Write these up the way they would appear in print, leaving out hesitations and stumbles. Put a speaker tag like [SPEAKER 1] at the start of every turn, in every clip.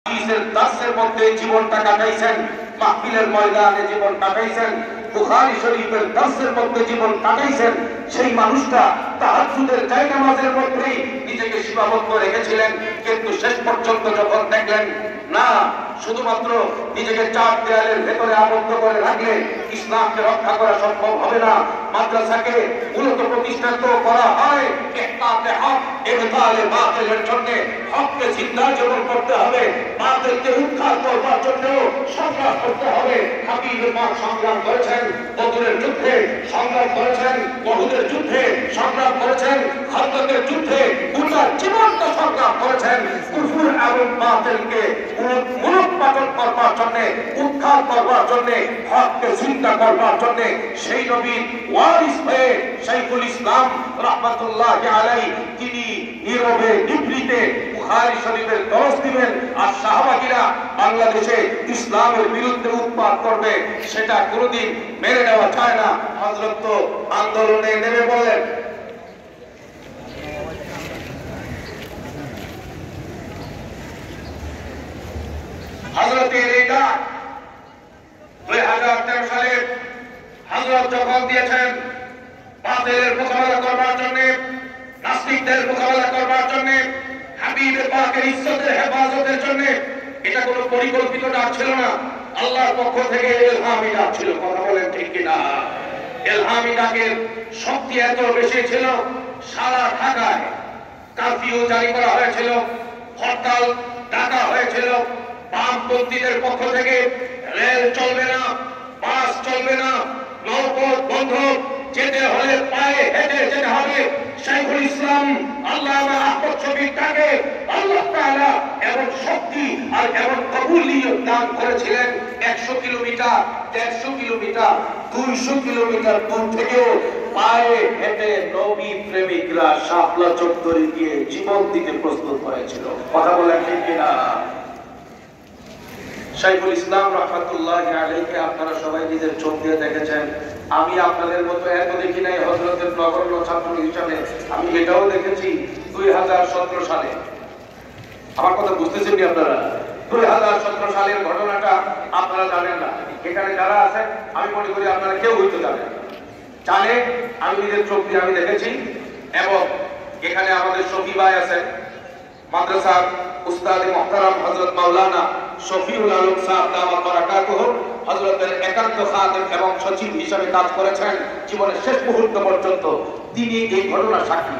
[SPEAKER 1] হাদিসের দাসের মধ্যে জীবনটা কাটাইছেন, মাহফিলের ময়দানে জীবন কাটাইছেন, বুখারী শরীফের দাসের মধ্যে জীবন কাটাইছেন, সেই মানুষটা তাহাজ্জুদের জায়নামাজের মধ্যেই নিজেকে সীমাবদ্ধ রেখেছিলেন। কিন্তু শেষ পর্যন্ত যখন দেখলেন না, শুধুমাত্র নিজেকে চার দেয়ালের ভেতরে আবদ্ধ করে রাখলে ইসলামকে রক্ষা করা সম্ভব হবে না। মাদ্রাসাকে মূলত প্রতিষ্ঠা করা হয় ইহকাকে হক, ইবতালে বাতিলের জন্য। হককে জিন্দা জীবন করতে হবে, বাতিলকে উৎখাত করবার জন্য সংগ্রাম করতে হবে। হাবিব পাক সংগ্রাম করেছেন, বদরের যুদ্ধে সংগ্রাম করেছেন, উহুদের যুদ্ধে সংগ্রাম করেছেন, খন্দকের যুদ্ধে গোটা জীবনটা সংগ্রাম করেছেন কুফর এবং বাতিলকে মূলোৎপাটন করবার জন্য, উৎখাত করবার জন্য, হককে জিন্দা করবার জন্য। সেই নবীর ওয়ারিস হয়ে শাইখুল ইসলাম রাহমাতুল্লাহি আলাইহি তিনি নীরবে নিভৃতে বুখারী শরীফের দরস দিবেন, আর সাহাবাগীরা বাংলাদেশে ইসলামের বিরুদ্ধে উৎপাত করবে, সেটা কোনোদিন মেনে নেওয়া যায় না। হযরত তো আন্দোলনে নেমে বললেন। হযরতের এটা 2013 সালে হযরত যখন দিয়েছেন বাতিলের মোকাবেলা করবার জন্য, নাস্তিকদের মোকাবেলা করবার জন্য, হাবিবে পাকের ইজ্জতের হেফাজতের জন্য। এটা কোনো পরিকল্পিত ডাক ছিল না, আল্লাহর পক্ষ থেকে ইলহামি ডাক ছিল। কথা বলেন ঠিক কিনা? ইলহামি ডাকের শক্তি এত বেশি ছিল, সারা ঢাকায় কারফিউ জারি করা হয়েছিল, হরতাল ডাকা হয়েছিল। বামপন্থীদের পক্ষ থেকে রেল চলবে না, বাস চলবে না, নৌপথ বন্ধ, যেতে হলে পায়ে হেঁটে যেতে হবে। শাইখুল ইসলাম আল্লামা আহমদ শফীর তাকে আল্লাহ তাআলা এমন শক্তি আর এমন কবুলিয়ত দান করেছিলেন, 100 কিলোমিটার, 150 কিলোমিটার, 200 কিলোমিটার দূর থেকেও পায়ে হেঁটে নবী প্রেমিকরা শাপলা চত্বরে গিয়ে জীবন দিতে প্রস্তুত হয়েছিল। কথা বলেন ঠিক কিনা? শাইখুল ইসলাম রাহমাতুল্লাহি আলাইহি আপনারা সবাই নিজের চোখ দিয়ে দেখেছেন। আমি আপনাদের মতো এত দেখি নাই হযরতের নগণ্য ছাত্র হিসাবে। আমি এটাও দেখেছি 2017 সালে। আমার কথা বুঝতেছেন কি আপনারা? 2017 সালের ঘটনাটা আপনারা জানেন না। এখানে যারা আছে আমি মনে করি আপনারা কেউ হইতে জানেন। জানে, আমি নিজের চোখ দিয়ে আমি দেখেছি। এবং এখানে আমাদের শফি ভাই আছেন, মাদ্রাসার উস্তাদ মুহতারাম হযরত মাওলানা শফিউল আলম সাহেব দামাত বারাকাতুহু হযরতের একান্ত খাদেম এবং সচিব হিসেবে কাজ করেছেন জীবনের শেষ মুহূর্ত পর্যন্ত। তিনি এই ঘটনার সাক্ষী।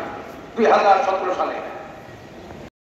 [SPEAKER 1] 2017 সালে